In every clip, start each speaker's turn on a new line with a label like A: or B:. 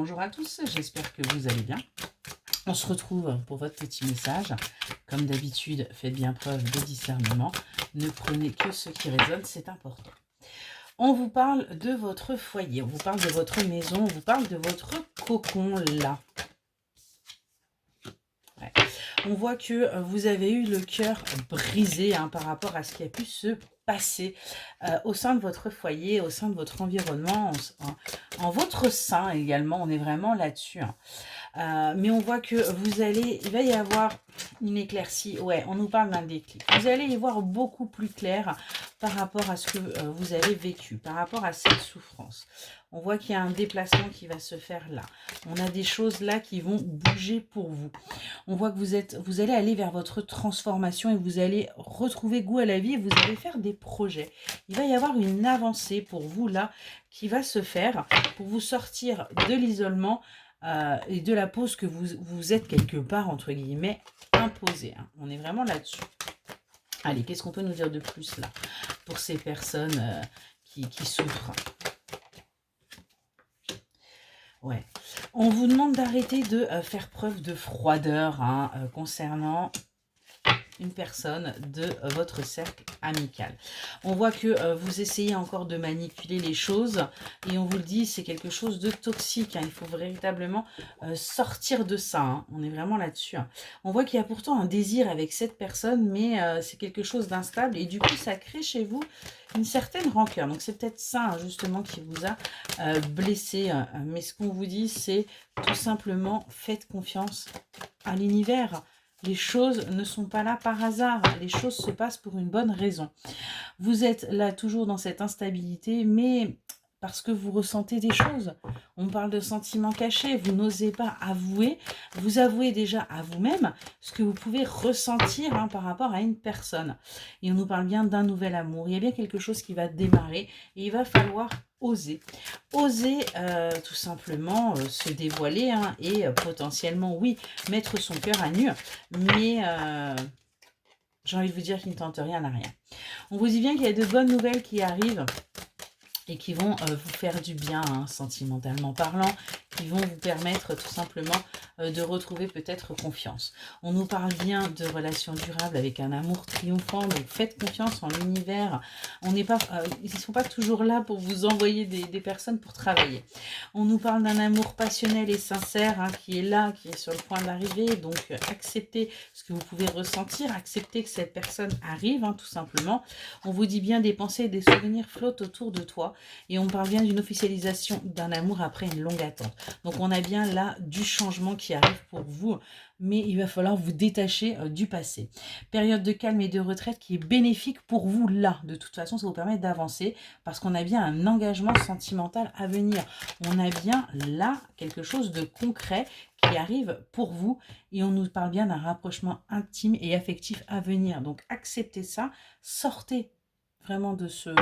A: Bonjour à tous, j'espère que vous allez bien. On se retrouve pour votre petit message. Comme d'habitude, faites bien preuve de discernement. Ne prenez que ce qui résonne, c'est important. On vous parle de votre foyer, on vous parle de votre maison, on vous parle de votre cocon là. Ouais. On voit que vous avez eu le cœur brisé par rapport à ce qui a pu se passer au sein de votre foyer, au sein de votre environnement, en votre sein également. On est vraiment là-dessus. Mais on voit que il va y avoir une éclaircie. Ouais, on nous parle d'un déclic. Vous allez y voir beaucoup plus clair par rapport à ce que vous avez vécu, par rapport à cette souffrance. On voit qu'il y a un déplacement qui va se faire là. On a des choses là qui vont bouger pour vous. On voit que vous allez aller vers votre transformation et vous allez retrouver goût à la vie et vous allez faire des projets. Il va y avoir une avancée pour vous là qui va se faire pour vous sortir de l'isolement et de la pause que vous êtes quelque part, entre guillemets, imposée. On est vraiment là-dessus. Allez, qu'est-ce qu'on peut nous dire de plus là pour ces personnes qui souffrent? Ouais. On vous demande d'arrêter de faire preuve de froideur concernant une personne de votre cercle amical. On voit que vous essayez encore de manipuler les choses et on vous le dit, c'est quelque chose de toxique. Il faut véritablement sortir de ça. On est vraiment là-dessus. On voit qu'il y a pourtant un désir avec cette personne, mais c'est quelque chose d'instable et du coup, ça crée chez vous une certaine rancœur. Donc, c'est peut-être ça, justement, qui vous a blessé. Mais ce qu'on vous dit, c'est tout simplement, faites confiance à l'univers. Les choses ne sont pas là par hasard, les choses se passent pour une bonne raison. Vous êtes là toujours dans cette instabilité, mais parce que vous ressentez des choses. On parle de sentiments cachés, vous n'osez pas avouer, vous avouez déjà à vous-même ce que vous pouvez ressentir par rapport à une personne. Et on nous parle bien d'un nouvel amour, il y a bien quelque chose qui va démarrer et il va falloir oser. Oser tout simplement se dévoiler et potentiellement, oui, mettre son cœur à nu, mais j'ai envie de vous dire qu'il ne tente rien à rien. On vous dit bien qu'il y a de bonnes nouvelles qui arrivent et qui vont vous faire du bien, sentimentalement parlant, qui vont vous permettre tout simplement de retrouver peut-être confiance. On nous parle bien de relations durables avec un amour triomphant, donc faites confiance en l'univers. On n'est pas, ils ne sont pas toujours là pour vous envoyer des personnes pour travailler. On nous parle d'un amour passionnel et sincère qui est là, qui est sur le point d'arriver, donc acceptez ce que vous pouvez ressentir, acceptez que cette personne arrive, tout simplement. On vous dit bien des pensées et des souvenirs flottent autour de toi. Et on parle bien d'une officialisation d'un amour après une longue attente. Donc on a bien là du changement qui arrive pour vous, mais il va falloir vous détacher du passé. Période de calme et de retraite qui est bénéfique pour vous là. De toute façon, ça vous permet d'avancer parce qu'on a bien un engagement sentimental à venir. On a bien là quelque chose de concret qui arrive pour vous et on nous parle bien d'un rapprochement intime et affectif à venir. Donc acceptez ça, sortez vraiment de ces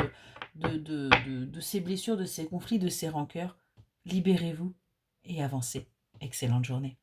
A: blessures, de ces conflits, de ces rancœurs. Libérez-vous et avancez. Excellente journée.